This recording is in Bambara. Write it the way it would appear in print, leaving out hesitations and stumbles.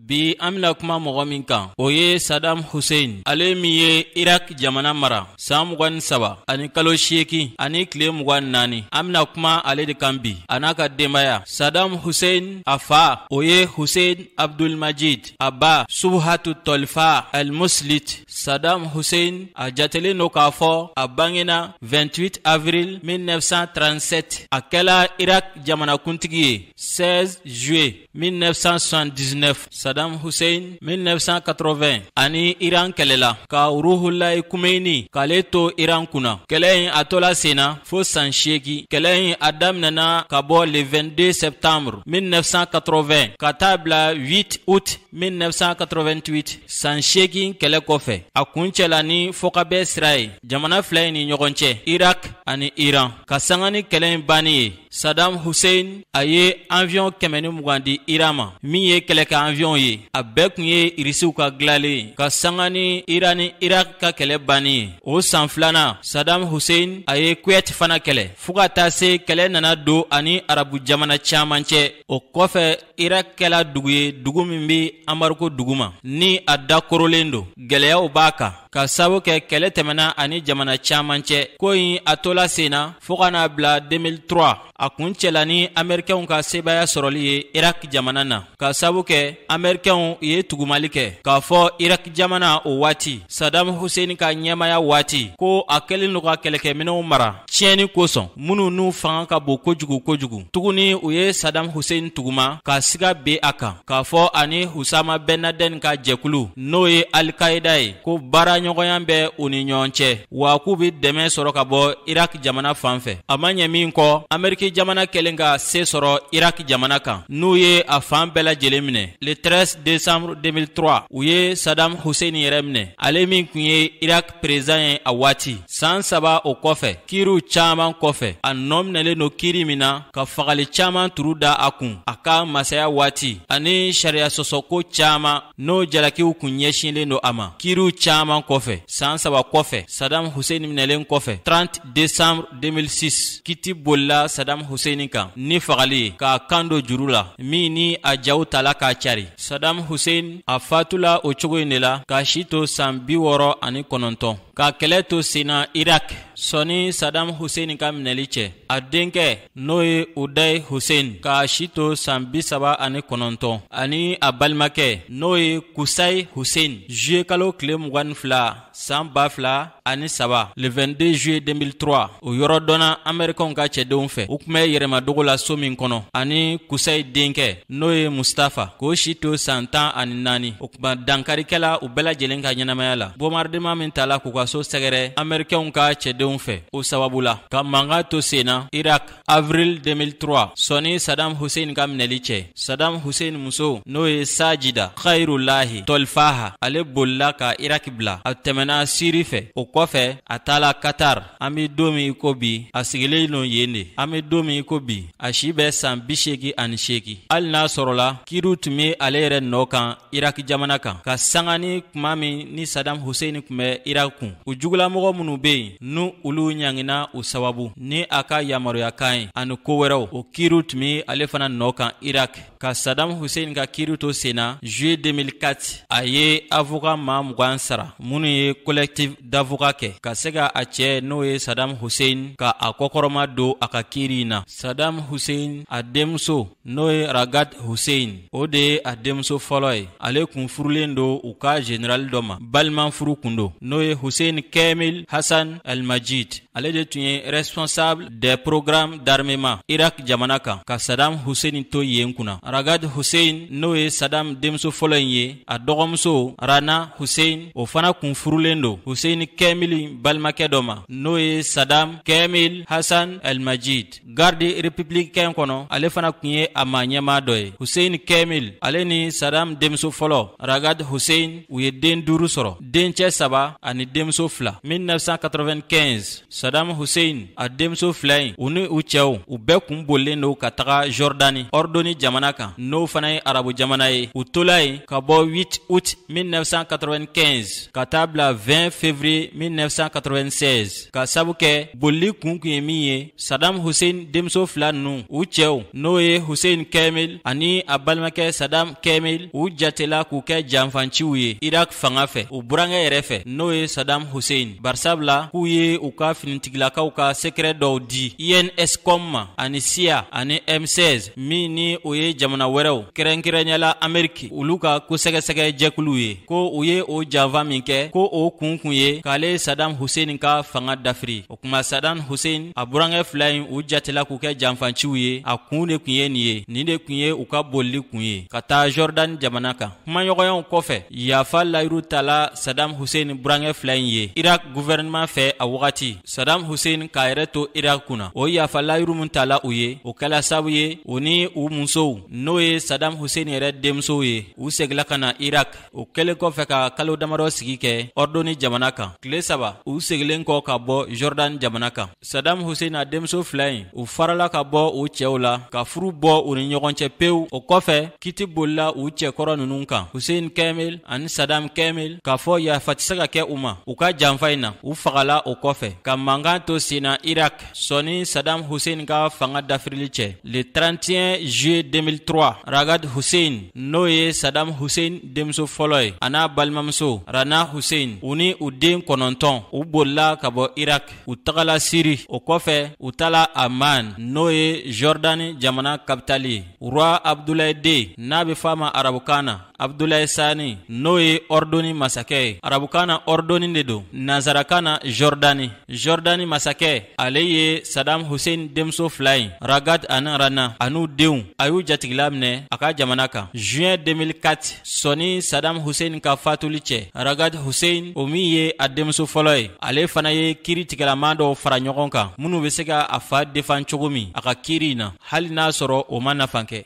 bi amna kuma mɔgɔ min kan o ye Saddam Hussein. Ale min ye Irak jamana mara san 27 ani kalo 8 ani tile 24. Amna kuma ale de kan bi ana ka denbaya. Saddam Hussein a fa o ye Hussein Abdul Majid, a ba Subhatu Tolfa al-Muslit. Saddam Hussein a jatele no k'a fɔ a bangena 28 avril 1937 a kɛla Irak jamana kuntigi ye 16 juillet 1979. Saddam Hussein 1980 ani Iran kɛlɛla ka Ruhollah Khomeini k'ale to Iran kunna. Kɛlɛ in a tola senna fo san 8. Kɛlɛ in a daminɛna ka bɔ le 22 septembre 1980 ka taa bila 8 août 1988. San 8 kɛlɛ kɔfɛ a kuncɛla ni fɔkabɛ sira ye jamana fila in ni ɲɔgɔn cɛ, Irak ani Iran. Ka sanga ni kɛlɛ in banni ye, Saddam Hussein a ye avion 120 di Iran ma min ye kɛlɛkɛ avion ye. A bɛɛ kun ye irisiw ka dilalen. Ka sanga ni Iran ni Irak ka kɛlɛ banni ye, o san filanan Saddam Hussein a ye Kuwait fana kɛlɛ fo ka taa se kɛlɛ nana don ani arabu jamana caman cɛ. O kɔfɛ Irak kɛla dugu ye, dugu min bɛ embargo duguma ni a dakorolen don. Gɛlɛyaw b'a kan ka sabu kɛ kɛlɛ tɛmɛna ani jamana caman cɛ. Ko in a tola senna fo ka n'a bila 2003 a kun cɛla ni Amɛrikɛnw ka sebaya sɔrɔli ye Irak jamana na. Ka sabu kɛ Amɛrikɛnw ye tugumali kɛ k'a fɔ Irak jamana o waati, Saddam Hussein ka ɲɛmaya waati, ko a kɛlen no ka kɛlɛkɛminɛw mara tiɲɛni kosɔn minnu n'u fanga ka bon kojugu kojugu. Tuguni u ye Saddam Hussein tuguma ka siga be a kan k'a fɔ ani Usama Ben Laden ka jɛkulu n'o ye Al-Qaida ye ko baara ɲɔgɔnya bɛ u ni ɲɔgɔn cɛ wa k'u bɛ dɛmɛ sɔrɔ ka bɔ Irak jamana fan fɛ. A ma ɲɛ min kɔ, Amɛriki jamana kɛlen ka se sɔrɔ Irak jamana kan n'u ye a fan bɛɛ lajɛlen minɛ. Le 13 décembre 2003 u ye Saddam Hussein yɛrɛ minɛ, ale min kun ye Irak président ye a waati. San 3 o kɔfɛ, kiiriw caman kɔfɛ, a nɔ minɛlen no kiiri min na ka fagali caman turu da a kun a ka masaya waati ani sariya sɔsɔko caman n'o jalakiw kun ɲɛsinlen do a ma. Kiiriw caman kɔfɛ, san 3 kɔfɛ, Saddam Hussein minɛlen kɔfɛ 30 décembre 2006 kiti bolila Saddam Hussein kan ni fagali ye k'a kan do juru la min ni a jaw tala k'a cari. Saddam Hussein a fatula o cogo in de la k'a si to san 69. Ka kɛlɛ to senna Irak sɔni Saddam Hussein ka minɛli cɛ. A denkɛ n'o ye Uday Hussein k'a si to san 39 ani a balimakɛ n'o ye Kusai Hussein juillet kalo tile 22 san 2003 le 22 juillet 2003 o yɔrɔ dɔnna Amɛrikɛnw ka cɛdenw fɛ. U kun bɛ yɛrɛmadogo la so min kɔnɔ ani Kusai denkɛ n'o ye Mustafa k'o si to san 14. O kuma dankarikɛla u bɛɛ lajɛlen ka ɲɛnamaya la. Bombardement min tala k'u ka so sɛgɛrɛ Amɛrikɛnw ka cɛdenw fɛ. O sababu la ka mankan to senna Irak avril 2003 sɔni Saddam Hussein ka minɛli cɛ. Saddam Hussein muso n'o ye Sajida Khairullahi Tolfaha ale bolila ka Irak bila. A tɛmɛna Siri fɛ. O kɔfɛ a taala Qatar. An bɛ don min ko bi a sigilen no yen de. An bɛ don min ko bi a si bɛ san 88. Hali n'a sɔrɔla kiiriw tun bɛ ale yɛrɛ nɔ kan Irak jamana kan ka sanga ni kuma min ni Saddam Hussein kun bɛ Irak kun. U jugulamɔgɔ minnu bɛ yen n'u olu ɲangina o sababu ni a ka yamaruya kan ye ani ko wɛrɛw, o kiiriw tun bɛ ale fana nɔ kan Irak. Ka Saddam Hussein ka kiiriw to senna juillet 2004 a ye avocat maa 20 sara minnu ye collectif d'avocat kɛ ka se ka a cɛ n'o ye Saddam Hussein ka a kɔkɔrɔma don a ka kiiri in na. Saddam Hussein a denmuso n'o ye Ragad Hussein o de ye a denmuso fɔlɔ ye. Ale kun furulen do u ka général dɔ ma, balima furu kun do n'o ye Hussein Kamil Hassan al-Majid. Ale de tun ye responsable des programmes d'armement Irak jamana kan ka Saddam Hussein to yen kunna. Ragad Hussein n'o ye Saddam denmuso fɔlɔ in ye, a dɔgɔmuso Rana Hussein o fana kun furulen do Hussein Kamil balimakɛ dɔ ma n'o ye Saddam Kamil Hassan al-Majid. Garde républicain kɔnɔ ale fana kun ye a ma ɲɛmaa dɔ ye. Hussein Kamil ale ni Saddam denmuso fɔlɔ Ragad Hussein u ye den 5 sɔrɔ, dencɛ 3 ani denmuso 2. 1995 Saddam Hussein a denmuso 2 in u ni u cɛw u bɛɛ kun bolilen do ka taga Jordani Ordoni jamana kan n'o fana ye arabu jamana ye. U tola yen ka bɔ 8 août 1995 ka taa bila 20 février 1996 ka sabu kɛ bolili kun ye min ye Saddam Hussein denmuso fila nu u cɛw n'o ye Hussein Kamil ani a balimakɛ Saddam Kamil u jatela k'u kɛ janfanciw ye Irak fanga fɛ u burankɛ yɛrɛ fɛ n'o ye Saddam Hussein barisabula k'u ye u ka finitigilakaw ka secret dɔw di INSCOM ma ani CIA ani M16 min ni o ye jamana wɛrɛw kɛrɛnkɛrɛnyala Ameriki olu ka kosɛgɛsɛgɛ jɛkulu ye ko u ye o janfa min kɛ ko o kun ye k'ale Saddam Hussein ka fanga dafiri o kuma Saddam Hussein a burankɛ fila in u jatela k'u kɛ janfanciw ye a kun de kun ye nin de kun ye u ka bolili kun ye ka taa Jordan jamana kan kumaɲɔgɔnyaw kɔfɛ yafa layiru tala Saddam Hussein burankɛ fila in ye Irak gouvernement fɛ a wagati Saddam Hussein k'a yɛrɛ to Irak kunna o yafa layiru mun tala u ye o kɛla sabu ye u ni u musow n'o ye Saddam Hussein yɛrɛ denmusow ye u segila ka na Irak o kɛlen kɔfɛ ka kalo damadɔ sigi kɛ Ordoni jamana kan tile 3 u segilen kɔ ka bɔ Jordan jamana kan Saddam Hussein a denmuso fila in u farala ka bɔ u cɛw la ka furu bɔ u ni ɲɔgɔn cɛ pewu o kɔfɛ kiti bolila u cɛkɔrɔ ninnu kan Hussein Kamil ani Saddam Kamil k'a fɔ yafa tɛ se ka kɛ u ma u ka janfa in na u fagala o kɔfɛ ka mankan to senna Irak sɔni Saddam Hussein ka fanga dafirili cɛ le 31 juillet 2003 Ragad Hussein n'o ye Saddam Hussein denmuso fɔlɔ ye a n'a balimamuso Rana Hussein u ni u den 9 u bolila ka bɔ Irak u tagala Siri o kɔfɛ u tala Amman n'o ye Jordani jamana kapitali ye Roi Abdoulaye II n'a bɛ f'a ma arabukan na Abdoulaye Sani n'o ye Ordoni masakɛ ye arabukan na Ordoni de don nanzarakan na Jordani masakɛ ale ye Saddam Hussein denmuso fila in Ragad ani Rana an'u denw a y'u jatigila minɛ a ka jamana kan juin 2004 sɔni Saddam Hussein ka fatuli cɛ Ragad Hussein o min ye a denmuso fɔlɔ ye ale fana ye kiiri tigɛlaman dɔw fara ɲɔgɔn kan minnu bɛ se ka a fa defan cogo min a ka kiiri in na hali n'a sɔrɔ o ma nafa kɛ